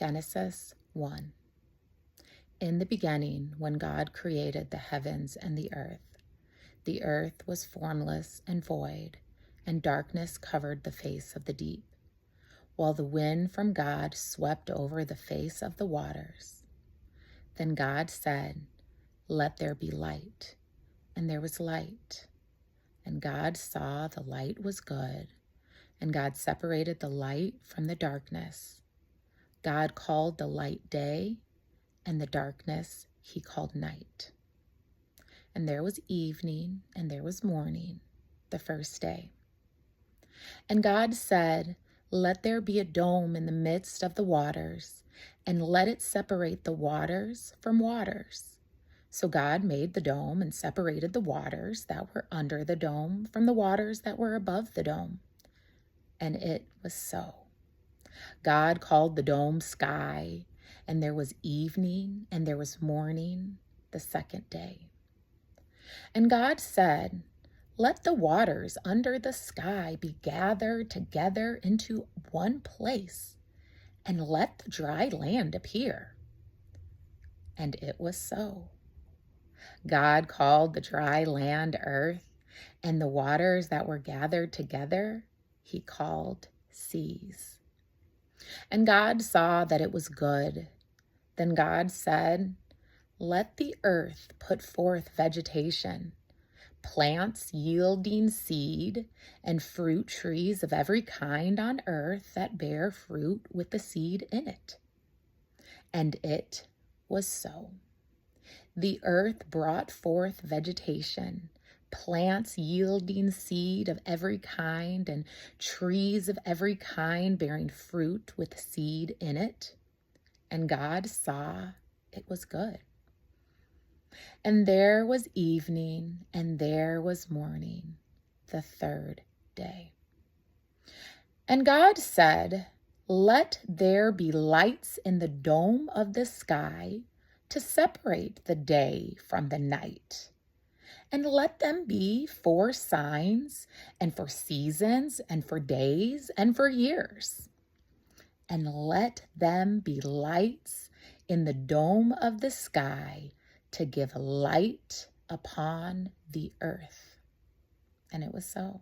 Genesis 1. In the beginning, when God created the heavens and the earth was formless and void, and darkness covered the face of the deep, while the wind from God swept over the face of the waters. Then God said, "Let there be light," and there was light. And God saw the light was good, and God separated the light from the darkness. God called the light day, and the darkness he called night. And there was evening, and there was morning, the first day. And God said, "Let there be a dome in the midst of the waters, and let it separate the waters from waters." So God made the dome and separated the waters that were under the dome from the waters that were above the dome. And it was so. God called the dome sky, and there was evening, and there was morning, the second day. And God said, "Let the waters under the sky be gathered together into one place, and let the dry land appear." And it was so. God called the dry land earth, and the waters that were gathered together he called seas. And God saw that it was good. Then God said, "Let the earth put forth vegetation, plants yielding seed, and fruit trees of every kind on earth that bear fruit with the seed in it." And it was so. The earth brought forth vegetation, plants yielding seed of every kind, and trees of every kind bearing fruit with seed in it. And God saw it was good. And there was evening, and there was morning, the third day. And God said, "Let there be lights in the dome of the sky to separate the day from the night. And let them be for signs, and for seasons, and for days, and for years. And let them be lights in the dome of the sky to give light upon the earth." And it was so.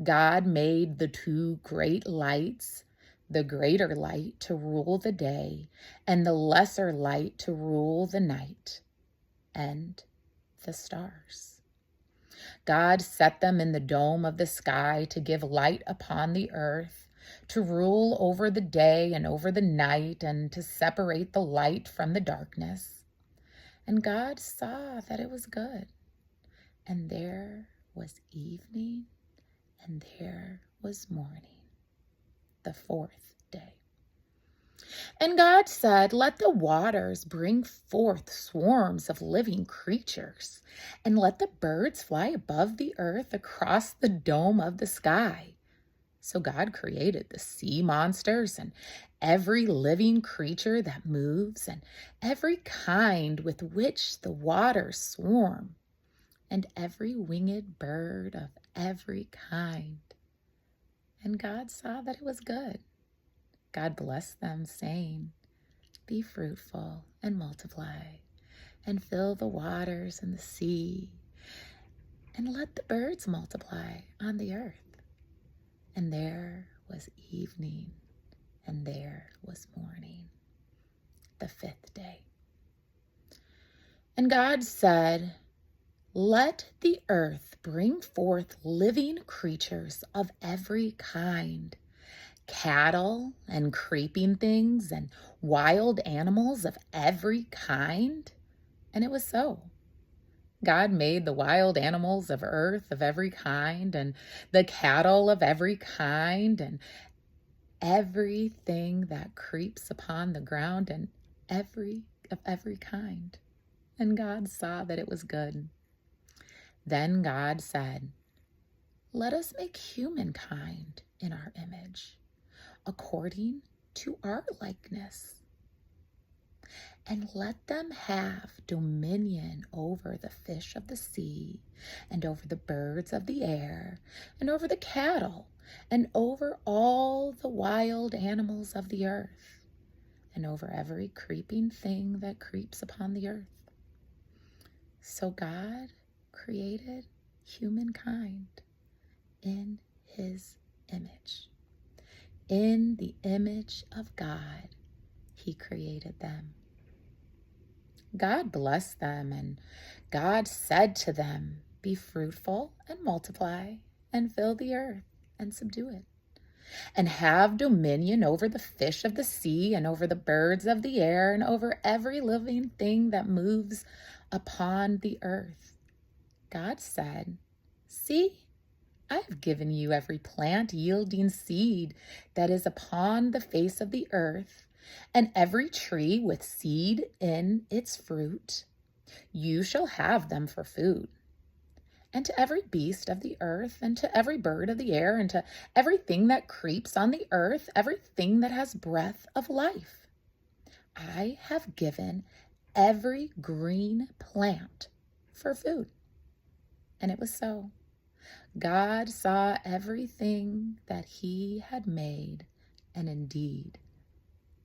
God made the two great lights, the greater light to rule the day, and the lesser light to rule the night, and the stars. God set them in the dome of the sky to give light upon the earth, to rule over the day and over the night, and to separate the light from the darkness. And God saw that it was good. And there was evening, and there was morning, the fourth day. And God said, "Let the waters bring forth swarms of living creatures, and let the birds fly above the earth across the dome of the sky." So God created the sea monsters and every living creature that moves, and every kind with which the waters swarm, and every winged bird of every kind. And God saw that it was good. God blessed them, saying, "Be fruitful and multiply, and fill the waters and the sea, and let the birds multiply on the earth." And there was evening, and there was morning, the fifth day. And God said, "Let the earth bring forth living creatures of every kind, cattle and creeping things and wild animals of every kind." And it was so. God made the wild animals of earth of every kind, and the cattle of every kind, and everything that creeps upon the ground, and every kind. And God saw that it was good. Then God said, "Let us make humankind in our image, according to our likeness, and let them have dominion over the fish of the sea, and over the birds of the air, and over the cattle, and over all the wild animals of the earth, and over every creeping thing that creeps upon the earth. So God created humankind in his image. In the image of God, he created them. God blessed them, and God said to them, "Be fruitful and multiply, and fill the earth and subdue it, and have dominion over the fish of the sea, and over the birds of the air, and over every living thing that moves upon the earth." God said, "See, I have given you every plant yielding seed that is upon the face of the earth, and every tree with seed in its fruit. You shall have them for food. And to every beast of the earth, and to every bird of the air, and to everything that creeps on the earth, everything that has breath of life, I have given every green plant for food." And it was so. God saw everything that he had made, and indeed,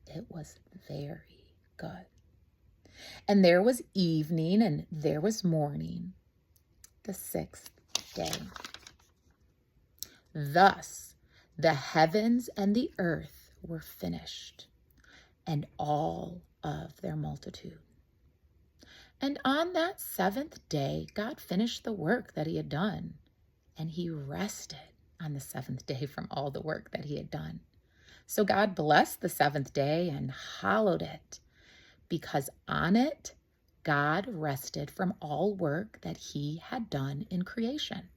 it was very good. And there was evening, and there was morning, the sixth day. Thus the heavens and the earth were finished, and all of their multitude. And on that seventh day, God finished the work that he had done, and he rested on the seventh day from all the work that he had done. So God blessed the seventh day and hallowed it, because on it God rested from all work that he had done in creation.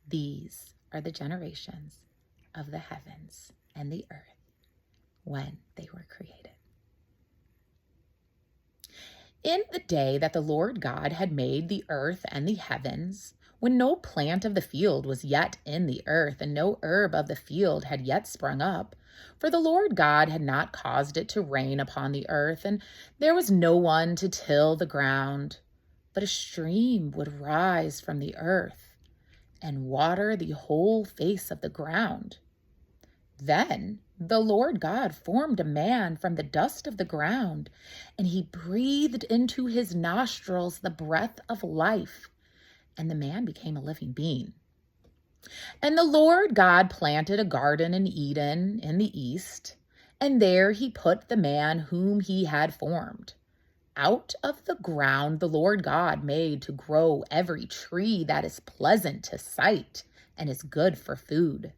These are the generations of the heavens and the earth when they were created. In the day that the Lord God had made the earth and the heavens, when no plant of the field was yet in the earth, and no herb of the field had yet sprung up, for the Lord God had not caused it to rain upon the earth, and there was no one to till the ground, but a stream would rise from the earth and water the whole face of the ground. Then the Lord God formed a man from the dust of the ground, and he breathed into his nostrils the breath of life, and the man became a living being. And the Lord God planted a garden in Eden in the east, and there he put the man whom he had formed. Out of the ground the Lord God made to grow every tree that is pleasant to sight and is good for food.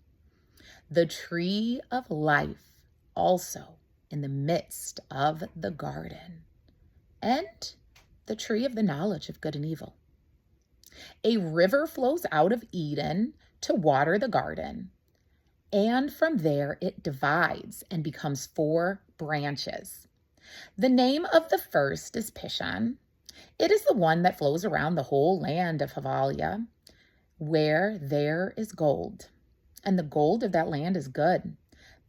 The tree of life also in the midst of the garden, and the tree of the knowledge of good and evil. A river flows out of Eden to water the garden, and from there it divides and becomes 4 branches. The name of the first is Pishon. It is the one that flows around the whole land of Havalia, where there is gold. And the gold of that land is good.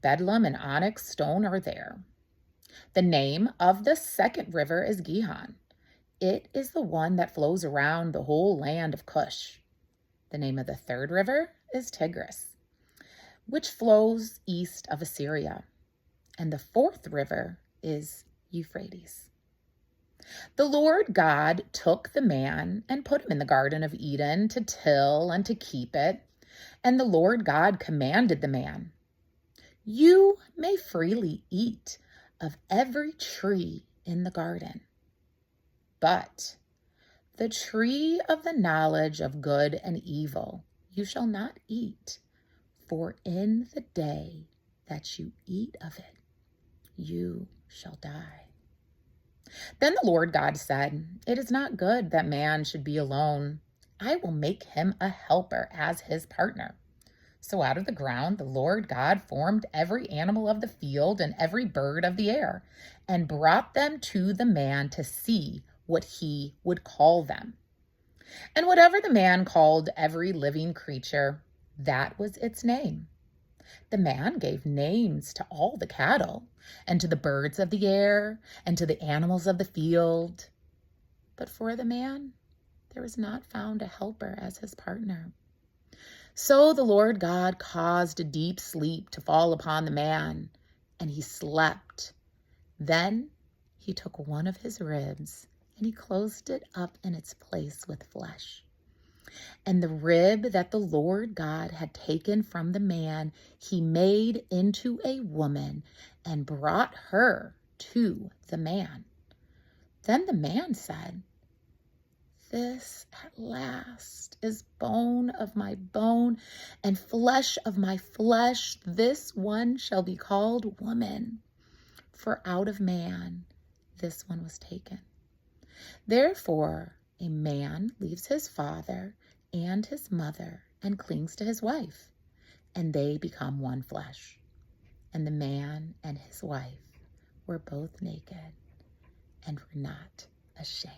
Bedlam and onyx stone are there. The name of the second river is Gihon. It is the one that flows around the whole land of Cush. The name of the third river is Tigris, which flows east of Assyria. And the fourth river is Euphrates. The Lord God took the man and put him in the Garden of Eden to till and to keep it. And the Lord God commanded the man, "You may freely eat of every tree in the garden, but the tree of the knowledge of good and evil you shall not eat, for in the day that you eat of it, you shall die." Then the Lord God said, "It is not good that man should be alone. I will make him a helper as his partner." So out of the ground the Lord God formed every animal of the field and every bird of the air, and brought them to the man to see what he would call them. And whatever the man called every living creature, that was its name. The man gave names to all the cattle, and to the birds of the air, and to the animals of the field. But for the man, there was not found a helper as his partner. So the Lord God caused a deep sleep to fall upon the man, and he slept. Then he took one of his ribs and he closed it up in its place with flesh. And the rib that the Lord God had taken from the man, he made into a woman and brought her to the man. Then the man said, "This at last is bone of my bone and flesh of my flesh. This one shall be called woman, for out of man this one was taken." Therefore, a man leaves his father and his mother and clings to his wife, and they become one flesh. And the man and his wife were both naked and were not ashamed.